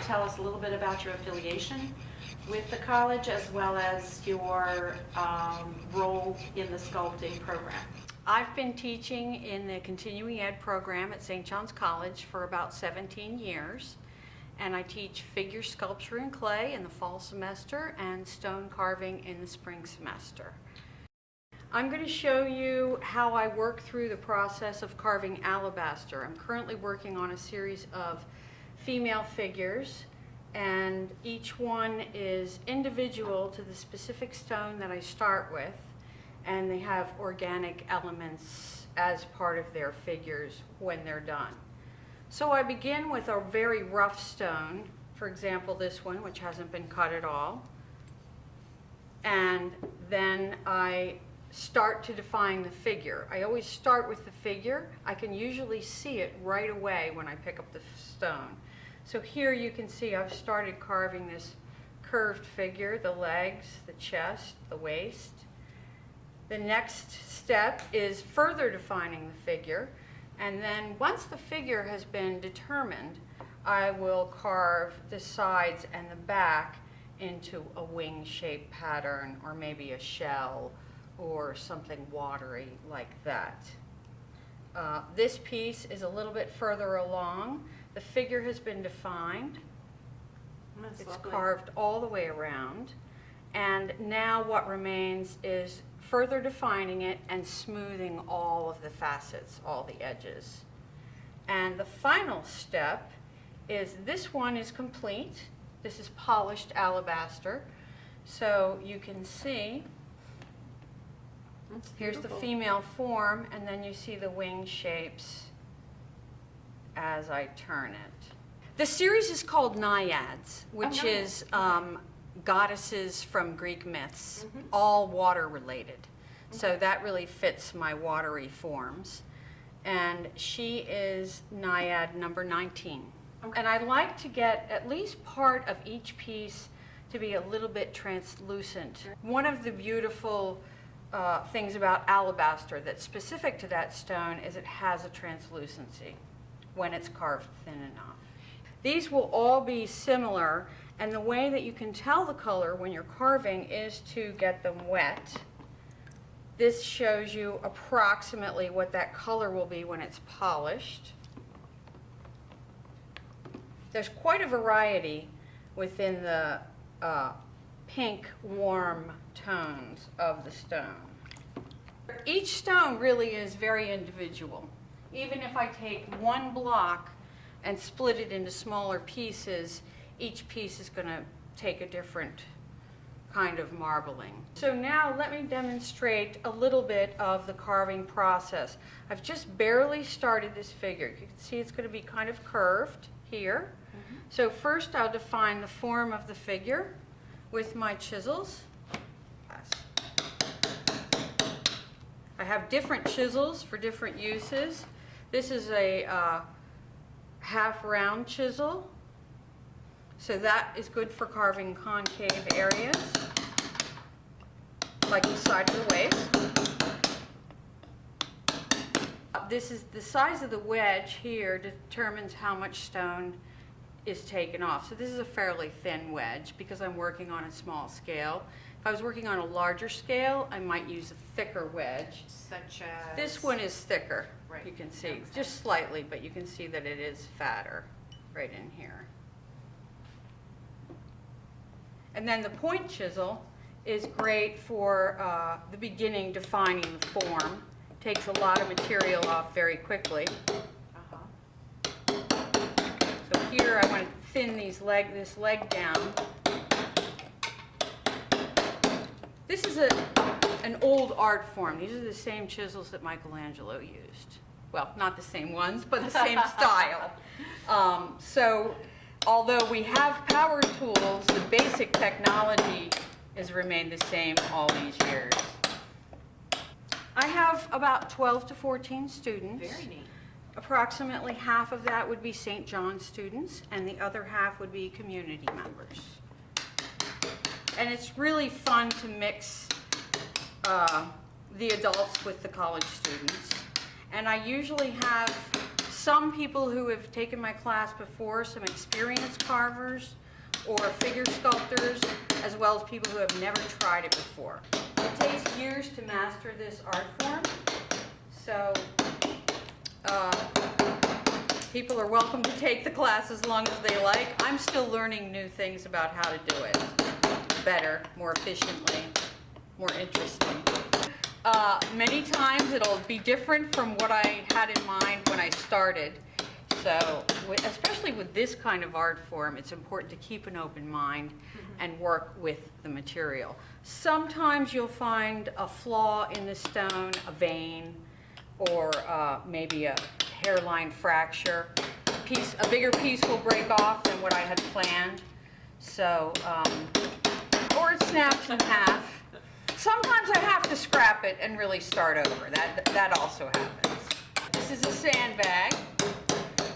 tell us a little bit about your affiliation with the college as well as your role in the sculpting program. I've been teaching in the continuing ed program at St. John's College for about 17 years, and I teach figure sculpture and clay in the fall semester and stone carving in the spring semester. I'm going to show you how I work through the process of carving alabaster. I'm currently working on a series of female figures, and each one is individual to the specific stone that I start with, and they have organic elements as part of their figures when they're done. So I begin with a very rough stone, for example this one, which hasn't been cut at all, and then I start to define the figure. I always start with the figure. I can usually see it right away when I pick up the stone. So here you can see I've started carving this curved figure, the legs, the chest, the waist. The next step is further defining the figure, and then once the figure has been determined, I will carve the sides and the back into a wing-shaped pattern, or maybe a shell, or something watery like that. This piece is a little bit further along. The figure has been defined. It's lovely. Carved all the way around. And now what remains is further defining it and smoothing all of the facets, all the edges. And the final step is this one is complete. This is polished alabaster. So you can see here's the female form, and then you see the wing shapes as I turn it. The series is called Naiads, which is goddesses from Greek myths, all water related. So that really fits my watery forms. And she is Naiad number 19. And I like to get at least part of each piece to be a little bit translucent. One of the beautiful things about alabaster that's specific to that stone is it has a translucency when it's carved thin enough. These will all be similar, and the way that you can tell the color when you're carving is to get them wet. This shows you approximately what that color will be when it's polished. There's quite a variety within the pink, warm tones of the stone. Each stone really is very individual. Even if I take one block and split it into smaller pieces, each piece is going to take a different kind of marbling. So now let me demonstrate a little bit of the carving process. I've just barely started this figure. You can see it's going to be kind of curved here. So first I'll define the form of the figure with my chisels. I have different chisels for different uses. This is a half round chisel, so that is good for carving concave areas, like the side of the waist. This is the size of the wedge here determines how much stone is taken off. So this is a fairly thin wedge because I'm working on a small scale. If I was working on a larger scale, I might use a thicker wedge. Such as? This one is thicker, right. You can see, just slightly, but you can see that it is fatter right in here. And then the point chisel is great for the beginning, defining the form. Takes a lot of material off very quickly. So here I want to thin this leg down. This is an old art form. These are the same chisels that Michelangelo used. Well, not the same ones, but the same style. So although we have power tools, the basic technology has remained the same all these years. I have about 12 to 14 students. Very neat. Approximately half of that would be St. John's students, and the other half would be community members. And it's really fun to mix the adults with the college students. And I usually have some people who have taken my class before, some experienced carvers or figure sculptors, as well as people who have never tried it before. It takes years to master this art form, so people are welcome to take the class as long as they like. I'm still learning new things about how to do it better, more efficiently, more interesting. Many times it'll be different from what I had in mind when I started. So, especially with this kind of art form, it's important to keep an open mind and work with the material. Sometimes you'll find a flaw in the stone, a vein, or maybe a hairline fracture. A bigger piece will break off than what I had planned. So, or it snaps in half. Sometimes I have to scrap it and really start over. That also happens. This is a sandbag,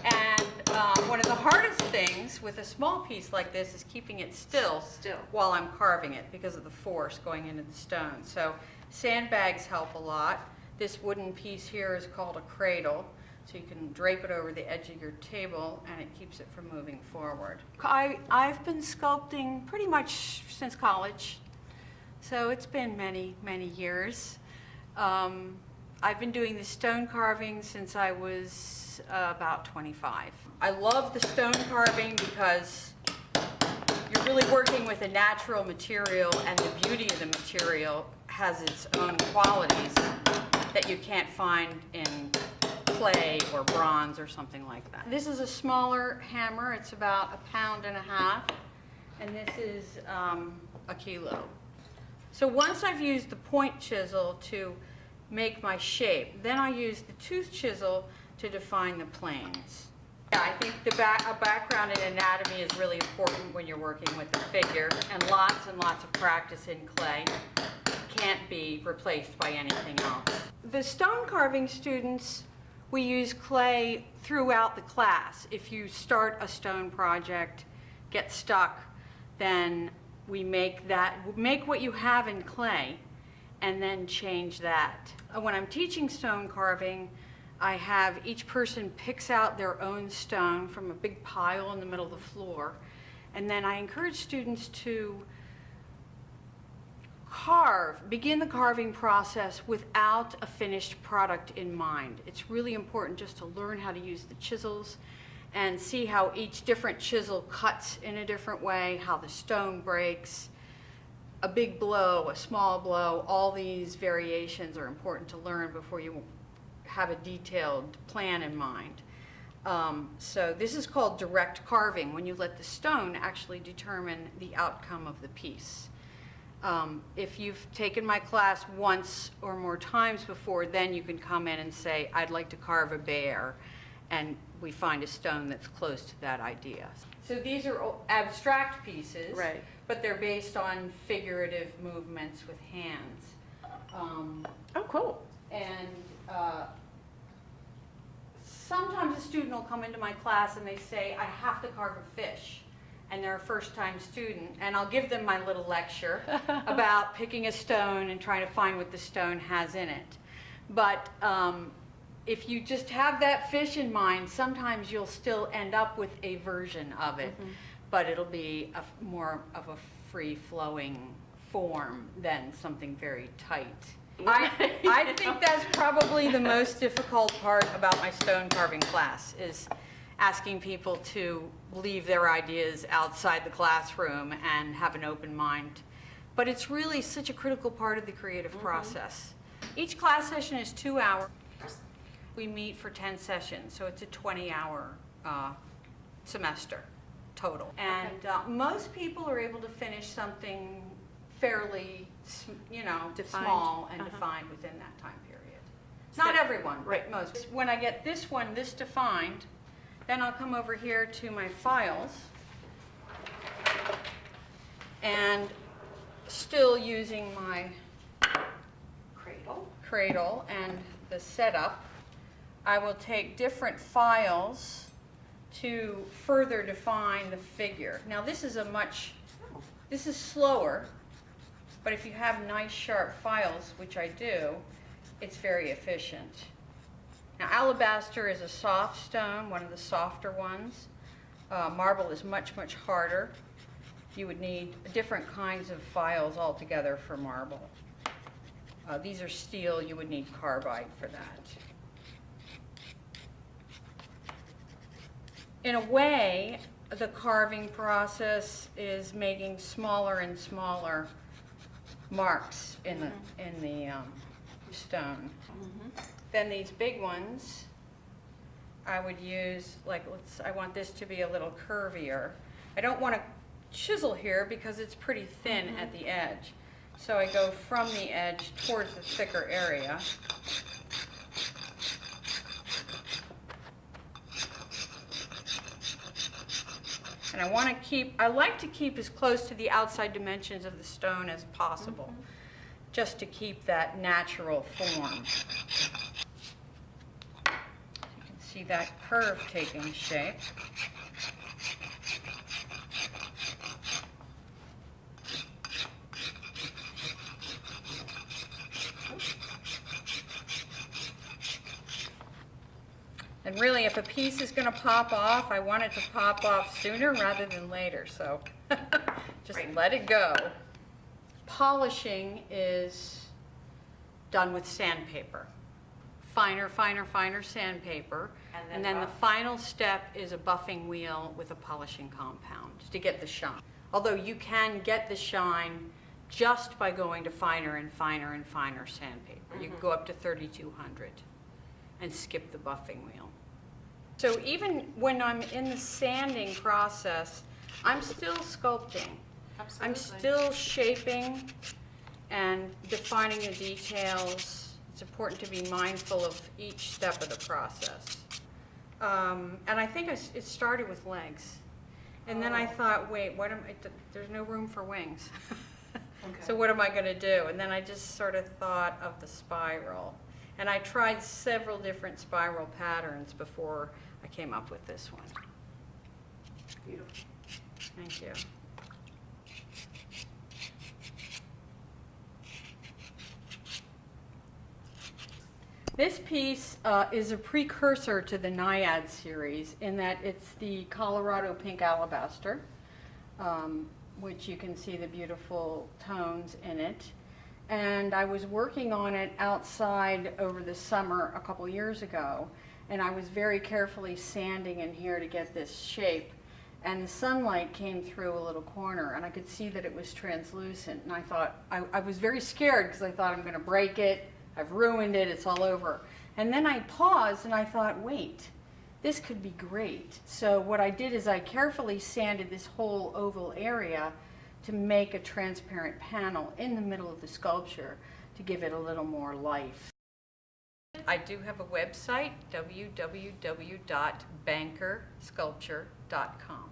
and one of the hardest things with a small piece like this is keeping it still while I'm carving it because of the force going into the stone. So sandbags help a lot. This wooden piece here is called a cradle, so you can drape it over the edge of your table and it keeps it from moving forward. I've been sculpting pretty much since college. So it's been many, many years. I've been doing the stone carving since I was about 25. I love the stone carving because you're really working with a natural material, and the beauty of the material has its own qualities that you can't find in clay or bronze or something like that. This is a smaller hammer. It's about 1.5 pounds, and this is a kilo. So once I've used the point chisel to make my shape, then I use the tooth chisel to define the planes. Yeah, I think a background in anatomy is really important when you're working with a figure, and lots of practice in clay can't be replaced by anything else. The stone carving students, we use clay throughout the class. If you start a stone project, get stuck, then we make what you have in clay and then change that. When I'm teaching stone carving, I have each person picks out their own stone from a big pile in the middle of the floor, and then I encourage students to begin the carving process without a finished product in mind. It's really important just to learn how to use the chisels and see how each different chisel cuts in a different way, how the stone breaks, a big blow, a small blow. All these variations are important to learn before you have a detailed plan in mind. So this is called direct carving, when you let the stone actually determine the outcome of the piece. If you've taken my class once or more times before, then you can come in and say, I'd like to carve a bear, and we find a stone that's close to that idea. So these are abstract pieces, right, but they're based on figurative movements with hands. Oh, cool. And sometimes a student will come into my class and they say, I have to carve a fish. And they're a first-time student, and I'll give them my little lecture about picking a stone and trying to find what the stone has in it. But if you just have that fish in mind, sometimes you'll still end up with a version of it, but it'll be more of a free-flowing form than something very tight. I think that's probably the most difficult part about my stone carving class, is asking people to leave their ideas outside the classroom and have an open mind. But it's really such a critical part of the creative process. Each class session is 2 hours. We meet for 10 sessions, so it's a 20-hour semester total. And most people are able to finish something fairly, small and defined within that time period. Not everyone, right? Most. When I get this defined, then I'll come over here to my files, and still using my cradle and the setup, I will take different files to further define the figure. Now this is slower, but if you have nice sharp files, which I do, it's very efficient. Now, alabaster is a soft stone, one of the softer ones. Marble is much, much harder. You would need different kinds of files altogether for marble. These are steel, you would need carbide for that. In a way, the carving process is making smaller and smaller marks in the stone. Then these big ones, I would use, like, I want this to be a little curvier. I don't want to chisel here because it's pretty thin at the edge. So I go from the edge towards the thicker area. And I like to keep as close to the outside dimensions of the stone as possible, just to keep that natural form. You can see that curve taking shape. And really, if a piece is going to pop off, I want it to pop off sooner rather than later, so just let it go. Polishing is done with sandpaper. Finer, finer, finer sandpaper. And then the final step is a buffing wheel with a polishing compound to get the shine. Although you can get the shine just by going to finer and finer and finer sandpaper. You can go up to 3200 and skip the buffing wheel. So even when I'm in the sanding process, I'm still sculpting. Absolutely. I'm still shaping and defining the details. It's important to be mindful of each step of the process. And I think it started with legs. And then I thought, wait, there's no room for wings. So what am I going to do? And then I just sort of thought of the spiral. And I tried several different spiral patterns before I came up with this one. Beautiful. Thank you. This piece is a precursor to the Naiad series in that it's the Colorado pink alabaster, which you can see the beautiful tones in it. And I was working on it outside over the summer a couple years ago, and I was very carefully sanding in here to get this shape. And the sunlight came through a little corner, and I could see that it was translucent. And I thought, I was very scared because I thought I'm going to break it, I've ruined it, it's all over. And then I paused and I thought, wait, this could be great. So what I did is I carefully sanded this whole oval area to make a transparent panel in the middle of the sculpture to give it a little more life. I do have a website, www.bankersculpture.com.